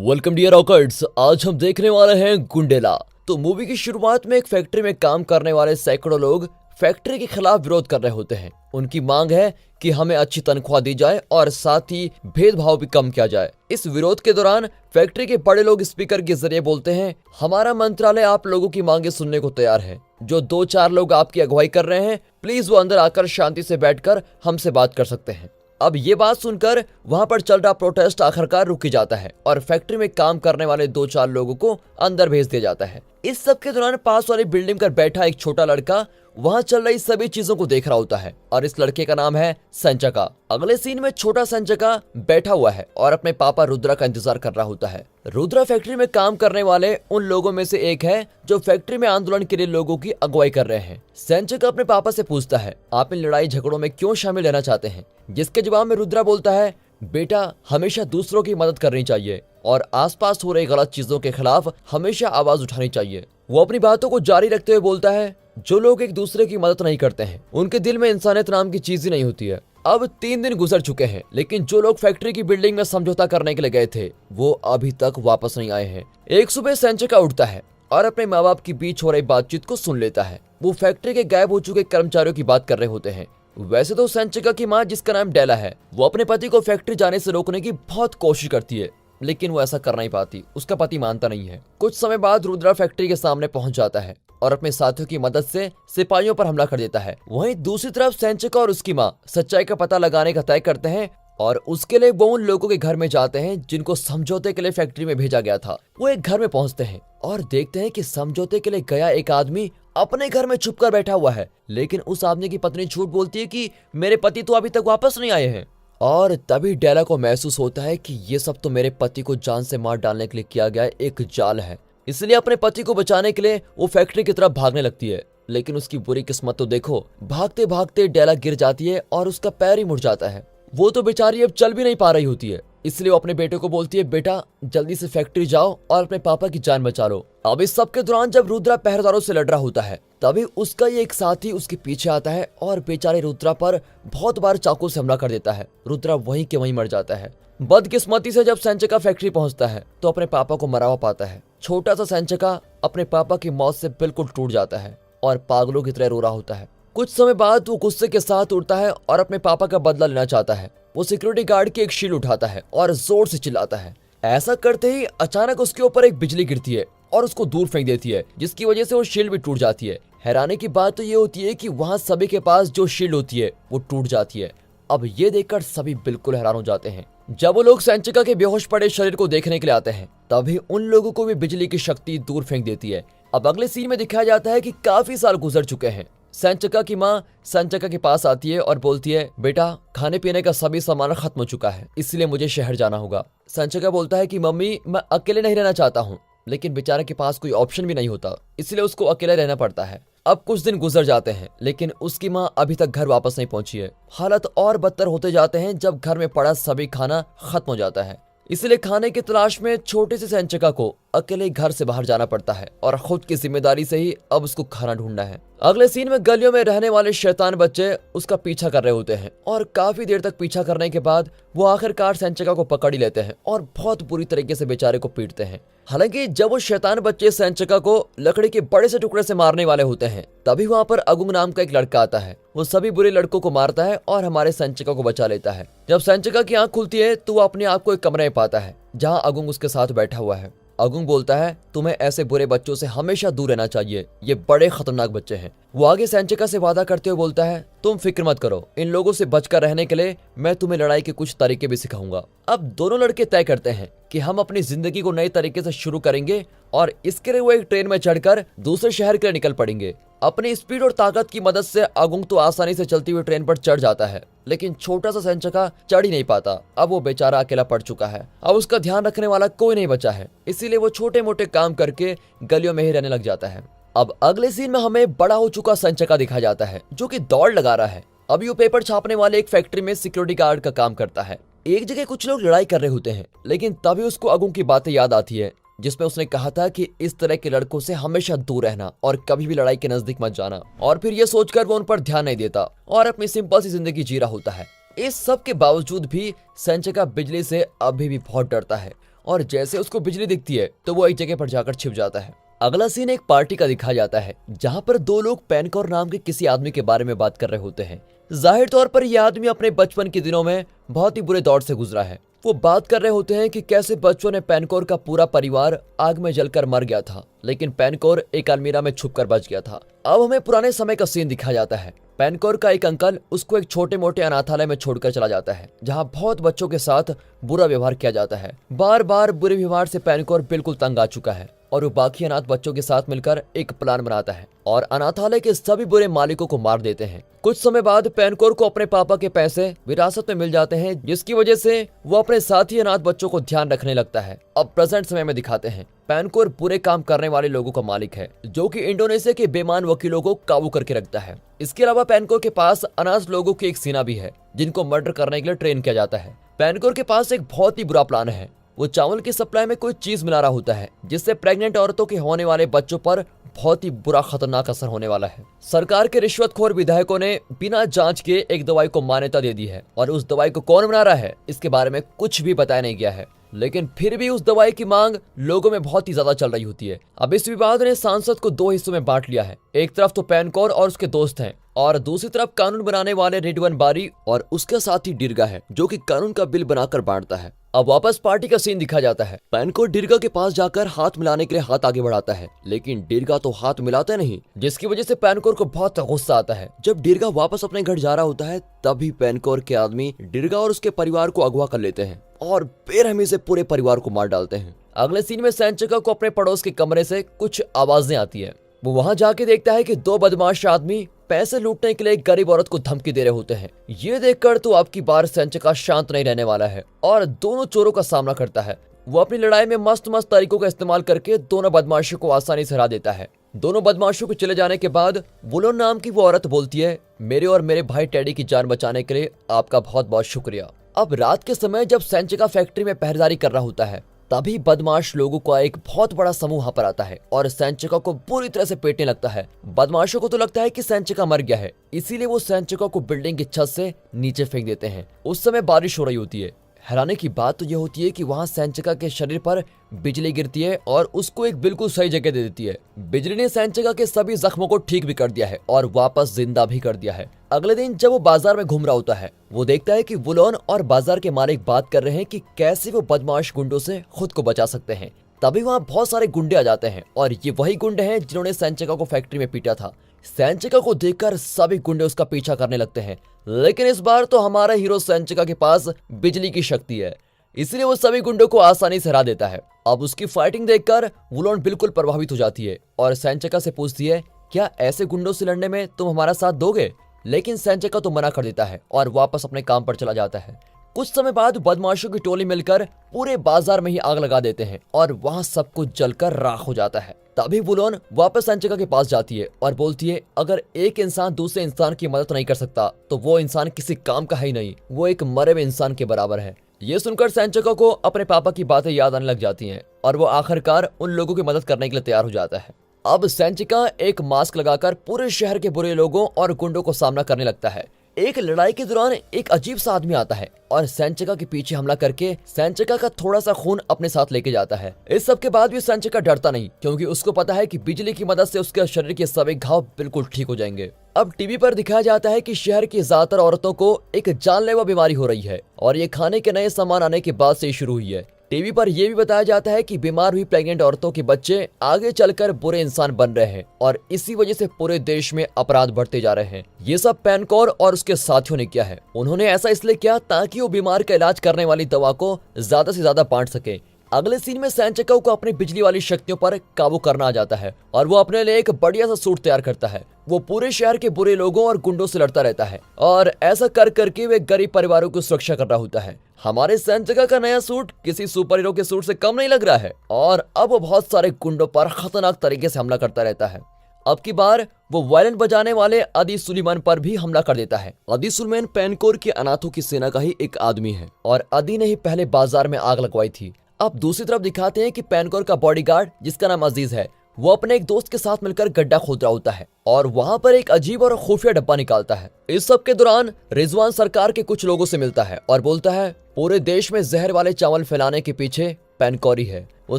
Welcome dear rockers. आज हम देखने वाले हैं गुंडेला। तो मूवी की शुरुआत में एक फैक्ट्री में काम करने वाले सैकड़ों लोग फैक्ट्री के खिलाफ विरोध कर रहे होते हैं। उनकी मांग है कि हमें अच्छी तनख्वाह दी जाए और साथ ही भेदभाव भी कम किया जाए। इस विरोध के दौरान फैक्ट्री के बड़े लोग स्पीकर के जरिए बोलते हैं, हमारा मंत्रालय आप लोगों की मांगे सुनने को तैयार है। जो 2-4 लोग आपकी अगुवाई कर रहे हैं, प्लीज वो अंदर आकर शांति से बैठकर हमसे बात कर सकते हैं। अब ये बात सुनकर वहां पर चल रहा प्रोटेस्ट आखिरकार रुक जाता है और फैक्ट्री में काम करने वाले 2-4 लोगों को अंदर भेज दिया जाता है। इस सब के दौरान पास वाली बिल्डिंग पर बैठा एक छोटा लड़का वहां चल रही सभी चीजों को देख रहा होता है और इस लड़के का नाम है संचका। अगले सीन में छोटा संचका बैठा हुआ है और अपने पापा रुद्रा का इंतजार कर रहा होता है। रुद्रा फैक्ट्री में काम करने वाले उन लोगों में से एक है जो फैक्ट्री में आंदोलन के लिए लोगों की अगुवाई कर रहे हैं। संचका अपने पापा से पूछता है, आप इन लड़ाई झगड़ों में क्यों शामिल रहना चाहते हैं? जिसके जवाब में रुद्रा बोलता है, बेटा हमेशा दूसरों की मदद करनी चाहिए और आसपास हो रही गलत चीजों के खिलाफ हमेशा आवाज उठानी चाहिए। वो अपनी बातों को जारी रखते हुए बोलता है, जो लोग एक दूसरे की मदद नहीं करते हैं उनके दिल में इंसानियत नाम की चीज ही नहीं होती है। अब 3 दिन गुजर चुके हैं, लेकिन जो लोग फैक्ट्री की बिल्डिंग में समझौता करने के लिए गए थे वो अभी तक वापस नहीं आए हैं। एक सुबह संचका उठता है और अपने माँ बाप के बीच हो रही बातचीत को सुन लेता है। वो फैक्ट्री के गायब हो चुके कर्मचारियों की बात कर रहे होते हैं। वैसे तो संचका की माँ, जिसका नाम डेला है, वो अपने पति को फैक्ट्री जाने से रोकने की बहुत कोशिश करती है, लेकिन वो ऐसा कर नहीं पाती। उसका पति मानता नहीं है। कुछ समय बाद रुद्रा फैक्ट्री के सामने पहुंच जाता है और अपने साथियों की मदद से सिपाहियों पर हमला कर देता है। वहीं दूसरी तरफ संचका और उसकी माँ सच्चाई का पता लगाने का तय करते हैं और उसके लिए वो उन लोगों के घर में जाते हैं जिनको समझौते के लिए फैक्ट्री में भेजा गया था। वो एक घर में पहुंचते हैं और देखते हैं कि समझौते के लिए गया एक आदमी अपने घर में छुपकर बैठा हुआ है, लेकिन उस आदमी की पत्नी झूठ बोलती है कि मेरे पति तो अभी तक वापस नहीं आए हैं। और तभी डेला को महसूस होता है कि ये सब तो मेरे पति को जान से मार डालने के लिए किया गया एक जाल है। इसलिए अपने पति को बचाने के लिए वो फैक्ट्री की तरफ भागने लगती है, लेकिन उसकी बुरी किस्मत तो देखो, भागते भागते डेला गिर जाती है और उसका पैर ही मुड़ जाता है। वो तो बेचारी अब चल भी नहीं पा रही होती है, इसलिए वो अपने बेटे को बोलती है, बेटा जल्दी से फैक्ट्री जाओ और अपने पापा की जान बचा लो। अब इस सब के दौरान जब रुद्रा पहरेदारों से लड़ रहा होता है, तभी उसका ये एक साथी उसके पीछे आता है और बेचारे रुद्रा पर बहुत बार चाकू से हमला कर देता है। रुद्रा वहीं के वहीं मर जाता है। बदकिस्मती से जब संचका फैक्ट्री पहुंचता है तो अपने पापा को मरा हुआ पाता है। छोटा सा संचका अपने पापा की मौत से बिल्कुल टूट जाता है और पागलों की तरह रो रहा होता है। कुछ समय बाद वो गुस्से के साथ उठता है और अपने पापा का बदला लेना चाहता है। वो सिक्योरिटी गार्ड की एक शील्ड उठाता है और जोर से चिल्लाता है। ऐसा करते ही अचानक उसके ऊपर एक बिजली गिरती है और उसको दूर फेंक देती है, जिसकी वजह से वो शील्ड भी टूट जाती है। हैरानी की बात तो ये होती है कि वहाँ सभी के पास जो शील्ड होती है वो टूट जाती है। अब ये देखकर सभी बिल्कुल हैरान हो जाते हैं। जब वो लोग संचका के बेहोश पड़े शरीर को देखने के लिए आते हैं, तभी उन लोगों को भी बिजली की शक्ति दूर फेंक देती है। अब अगले सीन में दिखाया जाता है कि काफी साल गुजर चुके हैं। संचका की माँ संचका के पास आती है और बोलती है, बेटा खाने पीने का सभी सामान खत्म हो चुका है, इसलिए मुझे शहर जाना होगा। संचका बोलता है कि मम्मी मैं अकेले नहीं रहना चाहता हूँ, लेकिन बेचारे के पास कोई ऑप्शन भी नहीं होता, इसलिए उसको अकेले रहना पड़ता है। अब कुछ दिन गुजर जाते हैं, लेकिन उसकी माँ अभी तक घर वापस नहीं पहुंची है। हालत और बदतर होते जाते हैं जब घर में पड़ा सभी खाना खत्म हो जाता है। इसलिए खाने की तलाश में छोटे से संचका को अकेले घर से बाहर जाना पड़ता है और खुद की जिम्मेदारी से ही अब उसको खाना ढूंढना है। अगले सीन में गलियों में रहने वाले शैतान बच्चे उसका पीछा कर रहे होते हैं और काफी देर तक पीछा करने के बाद वो आखिरकार संचका को पकड़ ही लेते हैं और बहुत बुरी तरीके से बेचारे को पीटते हैं। हालांकि जब वो शैतान बच्चे संचका को लकड़ी के बड़े से टुकड़े से मारने वाले होते हैं, तभी वहाँ पर अगुंग नाम का एक लड़का आता है। वो सभी बुरे लड़कों को मारता है और हमारे संचका को बचा लेता है। जब संचका की आंख खुलती है तो वो अपने आप को एक कमरे में पाता है जहाँ अगुंग उसके साथ बैठा हुआ है। अगुंग बोलता है, तुम्हें ऐसे बुरे बच्चों से हमेशा दूर रहना चाहिए, ये बड़े खतरनाक बच्चे हैं। वो आगे संचका से वादा करते हुए बोलता है, तुम फिक्र मत करो, इन लोगों से बचकर रहने के लिए मैं तुम्हें लड़ाई के कुछ तरीके भी सिखाऊंगा। अब दोनों लड़के तय करते हैं कि हम अपनी जिंदगी को नए तरीके से शुरू करेंगे और इसके लिए वो एक ट्रेन में चढ़कर दूसरे शहर के लिए निकल पड़ेंगे। अपनी स्पीड और ताकत की मदद से अगुंग तो आसानी से चलती हुई ट्रेन पर चढ़ जाता है, लेकिन छोटा सा संचका चढ़ ही नहीं पाता। अब वो बेचारा अकेला पड़ चुका है। अब उसका ध्यान रखने वाला कोई नहीं बचा है, इसीलिए वो छोटे मोटे काम करके गलियों में ही रहने लग जाता है। अब अगले सीन में हमें बड़ा हो चुका संचका दिखाया जाता है, जो कि दौड़ लगा रहा है। अभी वो पेपर छापने वाले एक फैक्ट्री में सिक्योरिटी गार्ड का काम करता है। एक जगह कुछ लोग लड़ाई कर रहे होते हैं, लेकिन तभी उसको अगुंग की बातें याद आती है, जिसमें उसने कहा था कि इस तरह के लड़कों से हमेशा दूर रहना और कभी भी लड़ाई के नजदीक मत जाना। और फिर ये सोचकर वो उन पर ध्यान नहीं देता और अपनी सिंपल सी जिंदगी जी रहा होता है। इस सब के बावजूद भी संचका बिजली से अभी भी बहुत डरता है और जैसे उसको बिजली दिखती है तो वो एक जगह पर जाकर छिप जाता है। अगला सीन एक पार्टी का दिखाया जाता है जहाँ पर दो लोग पेनकोर नाम के किसी आदमी के बारे में बात कर रहे होते हैं। जाहिर तौर पर यह आदमी अपने बचपन के दिनों में बहुत ही बुरे दौर से गुजरा है। वो बात कर रहे होते हैं कि कैसे बच्चों ने पेनकोर का पूरा परिवार आग में जलकर मर गया था, लेकिन पेनकोर एक अलमीरा में छुपकर बच गया था। अब हमें पुराने समय का सीन दिखाया जाता है। पेनकोर का एक अंकल उसको एक छोटे मोटे अनाथालय में छोड़कर चला जाता है, जहाँ बहुत बच्चों के साथ बुरा व्यवहार किया जाता है। बार बार बुरे व्यवहार से पेनकोर बिल्कुल तंग आ चुका है और वो बाकी अनाथ बच्चों के साथ मिलकर एक प्लान बनाता है और अनाथालय के सभी बुरे मालिकों को मार देते हैं। कुछ समय बाद पेनकोर को अपने पापा के पैसे विरासत में मिल जाते हैं, जिसकी वजह से वो अपने साथी अनाथ बच्चों को ध्यान रखने लगता है। अब प्रेजेंट समय में दिखाते हैं पेनकोर बुरे काम करने वाले लोगों का मालिक है, जो कि इंडोनेशिया के बेईमान वकीलों को काबू करके रखता है। इसके अलावा पेनकोर के पास अनाथ लोगों की एक सेना भी है, जिनको मर्डर करने के लिए ट्रेन किया जाता है। पेनकोर के पास एक बहुत ही बुरा प्लान है। वो चावल की सप्लाई में कोई चीज मिला रहा होता है, जिससे प्रेग्नेंट औरतों के होने वाले बच्चों पर बहुत ही बुरा खतरनाक असर होने वाला है। सरकार के रिश्वतखोर विधायकों ने बिना जांच के एक दवाई को मान्यता दे दी है और उस दवाई को कौन बना रहा है इसके बारे में कुछ भी बताया नहीं गया है, लेकिन फिर भी उस दवाई की मांग लोगों में बहुत ही ज्यादा चल रही होती है। अब इस विवाद ने सांसद को दो हिस्सों में बांट लिया है। एक तरफ तो पेनकोर और उसके दोस्त हैं और दूसरी तरफ कानून बनाने वाले रिडवन बारी और उसका साथी डिरगा है, जो कि कानून का बिल बनाकर बांटता है। अब वापस पार्टी का सीन दिखा जाता है। पेनकोर डिरगा के पास जाकर हाथ मिलाने के लिए हाथ आगे बढ़ाता है, लेकिन डिरगा तो हाथ मिलाता नहीं, जिसकी वजह से पेनकोर को बहुत गुस्सा आता है। जब डिरगा वापस अपने घर जा रहा होता है तभी पेनकोर के आदमी डिरगा और उसके परिवार को अगवा कर लेते हैं और बेरहमी से पूरे परिवार को मार डालते हैं। अगले सीन में सेंचका को अपने पड़ोस के कमरे से कुछ आवाजें आती है। वो वहां जाके देखता है कि दो बदमाश आदमी पैसे लूटने के लिए एक गरीब औरत को धमकी दे रहे होते हैं। ये देखकर तो आपकी बार सेंचका शांत नहीं रहने वाला है और दोनों चोरों का सामना करता है। वो अपनी लड़ाई में मस्त तरीकों का इस्तेमाल करके दोनों बदमाशों को आसानी से हरा देता है। दोनों बदमाशों को चले जाने के बाद वुलोन नाम की वो औरत बोलती है, मेरे और मेरे भाई टेडी की जान बचाने के लिए आपका बहुत बहुत शुक्रिया। अब रात के समय जब सेंचका फैक्ट्री में पहरेदारी कर रहा होता है तभी बदमाश लोगों का एक बहुत बड़ा समूह वहां पर आता है और सेंचका को बुरी तरह से पीटने लगता है। बदमाशों को तो लगता है कि सेंचका मर गया है, इसीलिए वो सेंचका को बिल्डिंग की छत से नीचे फेंक देते हैं। उस समय बारिश हो रही होती है। हैरानी की बात तो ये होती है कि वहां सेंचका के शरीर पर बिजली गिरती है और उसको एक बिल्कुल सही जगह दे देती है। बिजली ने सेंचका के सभी जख्मों को ठीक भी कर दिया है और वापस जिंदा भी कर दिया है। अगले दिन जब वो बाजार में घूम रहा होता है, वो देखता है कि वुलोन और बाजार के मालिक बात कर रहे हैं कि कैसे वो बदमाश गुंडों से खुद को बचा सकते हैं। तभी वहाँ बहुत सारे गुंडे आ जाते हैं और ये वही गुंडे हैं जिन्होंने सेंचका को फैक्ट्री में पीटा था। सेंचका को देखकर सभी गुंडे उसका पीछा करने लगते हैं, लेकिन इस बार तो हमारा हीरो सेंचका के पास बिजली की शक्ति है, इसलिए वो सभी गुंडों को आसानी से हरा देता है। अब उसकी फाइटिंग देखकर वुलोन बिल्कुल प्रभावित हो जाती है और सेंचका से पूछती है, क्या ऐसे गुंडों से लड़ने में तुम हमारा साथ दोगे? लेकिन सेंचका तो मना कर देता है और वापस अपने काम पर चला जाता है। कुछ समय बाद बदमाशों की टोली मिलकर पूरे बाजार में ही आग लगा देते हैं और वहां सब कुछ जलकर राख हो जाता है। तभी वुलोन वापस सेंचका के पास जाती है और बोलती है, अगर एक इंसान दूसरे इंसान की मदद नहीं कर सकता तो वो इंसान किसी काम का है ही नहीं, वो एक मरे हुए इंसान के बराबर है। ये सुनकर सेंचका को अपने पापा की बातें याद आने लग जाती हैं और वो आखिरकार उन लोगों की मदद करने के लिए तैयार हो जाता है। अब सेंचका एक मास्क लगाकर पूरे शहर के बुरे लोगों और गुंडों को सामना करने लगता है। एक लड़ाई के दौरान एक अजीब सा आदमी आता है और सेंचका के पीछे हमला करके सेंचका का थोड़ा सा खून अपने साथ लेके जाता है। इस सब के बाद भी सेंचका डरता नहीं, क्योंकि उसको पता है कि बिजली की मदद से उसके शरीर के सभी घाव बिल्कुल ठीक हो जाएंगे। अब टीवी पर दिखाया जाता है कि शहर की ज्यादातर औरतों को एक जानलेवा बीमारी हो रही है और ये खाने के नए सामान आने के बाद से शुरू हुई है। टीवी पर यह भी बताया जाता है कि बीमार हुई प्रेग्नेंट औरतों के बच्चे आगे चलकर बुरे इंसान बन रहे हैं और इसी वजह से पूरे देश में अपराध बढ़ते जा रहे हैं। ये सब पेनकोर और उसके साथियों ने किया है। उन्होंने ऐसा इसलिए किया ताकि वो बीमार का इलाज करने वाली दवा को ज्यादा से ज्यादा बांट सके। अगले सीन में सेंचका को अपनी बिजली वाली शक्तियों पर काबू करना आ जाता है और वो अपने लिए एक बढ़िया सा सूट तैयार करता है। वो पूरे शहर के बुरे लोगों और गुंडों से लड़ता रहता है और ऐसा कर करके वे गरीब परिवारों की सुरक्षा कर रहा होता है। हमारे सेंचका का नया सूट किसी सुपर हीरो के सूट से कम नहीं लग रहा है और अब वो बहुत सारे गुंडों पर खतरनाक तरीके से हमला करता रहता है। अब की बार वो वायलिन बजाने वाले अदी सुलेमान पर भी हमला कर देता है। अदी सुलेमान पेनकोर की अनाथों की सेना का ही एक आदमी है और अदी ने ही पहले बाजार में आग लगवाई थी। अब दूसरी तरफ दिखाते हैं कि पेनकोर का बॉडीगार्ड, जिसका नाम अजीज है, वो अपने एक दोस्त के साथ मिलकर गड्ढा खोद रहा होता है और वहां पर एक अजीब और खुफिया डब्बा निकालता है। इस सब के दौरान रिजवान सरकार के कुछ लोगों से मिलता है और बोलता है, पूरे देश में जहर वाले चावल फैलाने के पीछे पैनकोर ही है। वो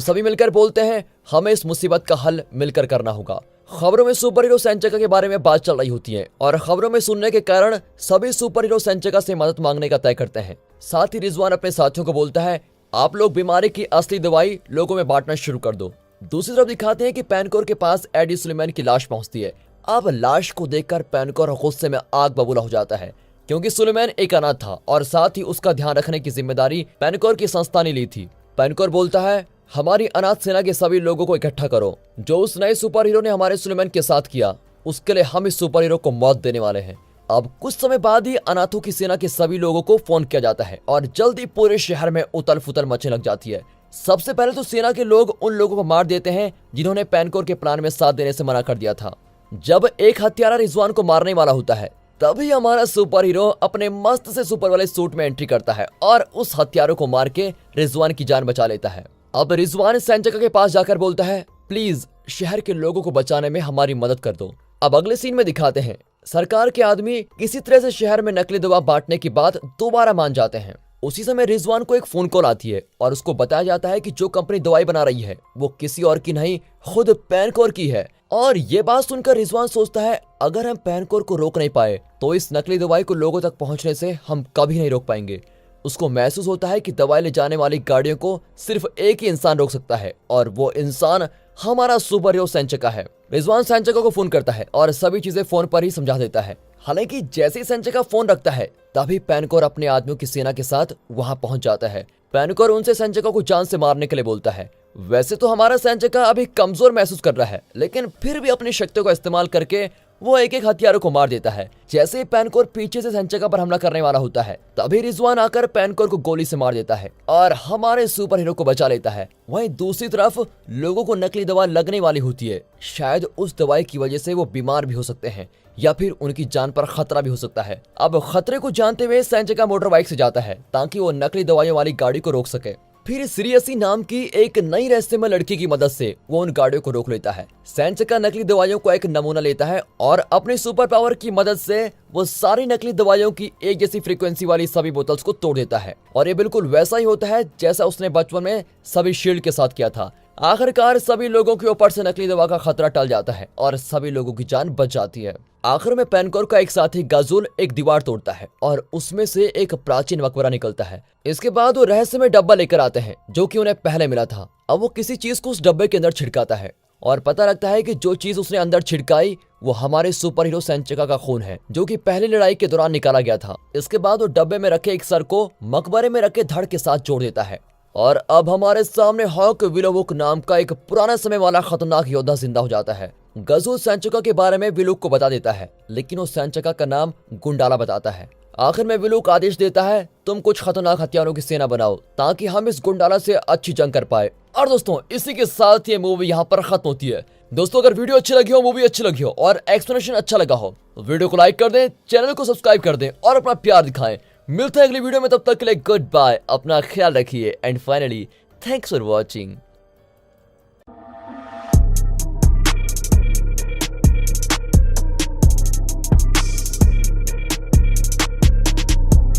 सभी मिलकर बोलते हैं हमें इस मुसीबत का हल मिलकर करना होगा। खबरों में सुपर हीरो सेंचका के बारे में बात चल रही होती है और खबरों में सुनने के कारण सभी सुपर हीरो सेंचका से मदद मांगने का तय करते हैं। साथ ही रिजवान अपने साथियों को बोलता है आप लोग बीमारी की असली दवाई लोगों में बांटना शुरू कर दो। दूसरी तरफ दिखाते हैं कि पैनकोर के पास एडी सुलेमान की लाश पहुंचती है। अब लाश को देखकर पैनकोर गुस्से में आग बबूला हो जाता है क्योंकि सुलेमान एक अनाथ था और साथ ही उसका ध्यान रखने की जिम्मेदारी पैनकोर की संस्था ने ली थी। पैनकोर बोलता है हमारी अनाथ सेना के सभी लोगों को इकट्ठा करो। जो उस नए सुपर हीरो ने हमारे सुलेमान के साथ किया उसके लिए हम इस सुपर हीरो को मौत देने वाले हैं। अब कुछ समय बाद ही अनाथों की सेना के सभी लोगों को फोन किया जाता है और जल्दी पूरे शहर में उथल फुथल मचने लग जाती है। सबसे पहले तो सेना के लोग उन लोगों को मार देते हैं जिन्होंने पैनकोर के प्लान में साथ देने से मना कर दिया था। जब एक हत्यारा रिजवान को मारने वाला होता है तभी हमारा सुपर हीरो अपने मस्त से सुपर वाले सूट में एंट्री करता है और उस हत्यारों को मार के रिजवान की जान बचा लेता है। अब रिजवान सेंचका के पास जाकर बोलता है प्लीज शहर के लोगों को बचाने में हमारी मदद कर दो। अब अगले सीन में दिखाते हैं सरकार के आदमी किसी तरह से शहर में नकली दवा बांटने की बात दोबारा मान जाते हैं। उसी समय रिजवान को एक फोन कॉल आती है और उसको बताया जाता है कि जो कंपनी दवाई बना रही है वो किसी और की नहीं खुद पैनकोर की है। और ये बात सुनकर रिजवान सोचता है अगर हम पैनकोर को रोक नहीं पाए तो इस नकली दवाई को लोगों तक पहुंचने से हम कभी नहीं रोक पाएंगे। उसको महसूस होता है कि दवाई ले जाने वाली गाड़ियों को सिर्फ एक ही इंसान रोक सकता है और वो इंसान हमारा सुपर हीरो सेंचका है। रिजवान सेंचका को फोन करता है और सभी चीजें फोन पर ही समझा देता है। हालांकि जैसे ही सेंचका फोन रखता है तभी पैनकोर अपने आदमियों की सेना के साथ वहां पहुंच जाता है। पैनकोर उनसे सेंचका को जान से मारने के लिए बोलता है। वैसे तो हमारा सेंचका अभी कमजोर महसूस कर रहा है लेकिन फिर भी अपनी शक्तियों का इस्तेमाल करके वो एक एक हथियारों को मार देता है। जैसे ही पैनकोर पीछे से सेंचका पर हमला करने वाला होता है तभी रिजवान आकर पैनकोर को गोली से मार देता है और हमारे सुपर हीरो को बचा लेता है। वहीं दूसरी तरफ लोगों को नकली दवा लगने वाली होती है। शायद उस दवाई की वजह से वो बीमार भी हो सकते हैं या फिर उनकी जान पर खतरा भी हो सकता है। अब खतरे को जानते हुए सेंचका मोटर बाइक से जाता है ताकि वो नकली दवाइयों वाली गाड़ी को रोक सके। फिर सीरियसी नाम की एक नई रहस्यमय लड़की की मदद से वो उन गाड़ियों को रोक लेता है। सेंचका नकली दवाइयों को एक नमूना लेता है और अपनी सुपर पावर की मदद से वो सारी नकली दवाइयों की एक जैसी फ्रीक्वेंसी वाली सभी बोतल्स को तोड़ देता है और ये बिल्कुल वैसा ही होता है जैसा उसने बचपन में सभी शील्ड के साथ किया था। आखिरकार सभी लोगों के ऊपर से नकली दवा का खतरा टल जाता है और सभी लोगों की जान बच जाती है। आखिर में पैनकोर का एक साथी गाजुल एक दीवार तोड़ता है और उसमें से एक प्राचीन मकबरा निकलता है। इसके बाद वो रहस्यमय डब्बा लेकर आते हैं जो कि उन्हें पहले मिला था। अब वो किसी चीज को उस डब्बे के अंदर छिड़काता है और पता लगता है कि जो चीज उसने अंदर छिड़काई वो हमारे सुपर हीरो सेंचका का खून है जो कि पहली लड़ाई के दौरान निकाला गया था। इसके बाद वो डब्बे में रखे एक सर को मकबरे में रखे धड़ के साथ जोड़ देता है और अब हमारे सामने हॉक विलोवुक नाम का एक पुराना समय वाला खतरनाक योद्धा जिंदा हो जाता है। गजुल सेंचका के बारे में विलुक को बता देता है लेकिन वो सेंचका का नाम गुंडाला बताता है। आखिर में विलुक आदेश देता है तुम कुछ खतरनाक हथियारों की सेना बनाओ ताकि हम इस गुंडाला से अच्छी जंग कर पाए। और दोस्तों इसी के साथ ये मूवी यहाँ पर खत्म होती है। दोस्तों अगर वीडियो अच्छी लगी हो, मूवी अच्छी लगी हो और एक्सप्लेनेशन अच्छा लगा हो तो वीडियो को लाइक कर दें, चैनल को सब्सक्राइब कर दें और अपना प्यार दिखाएं। मिलते हैं अगली वीडियो में, तब तक के लिए गुड बाय, अपना ख्याल रखिए and finally thanks for watching.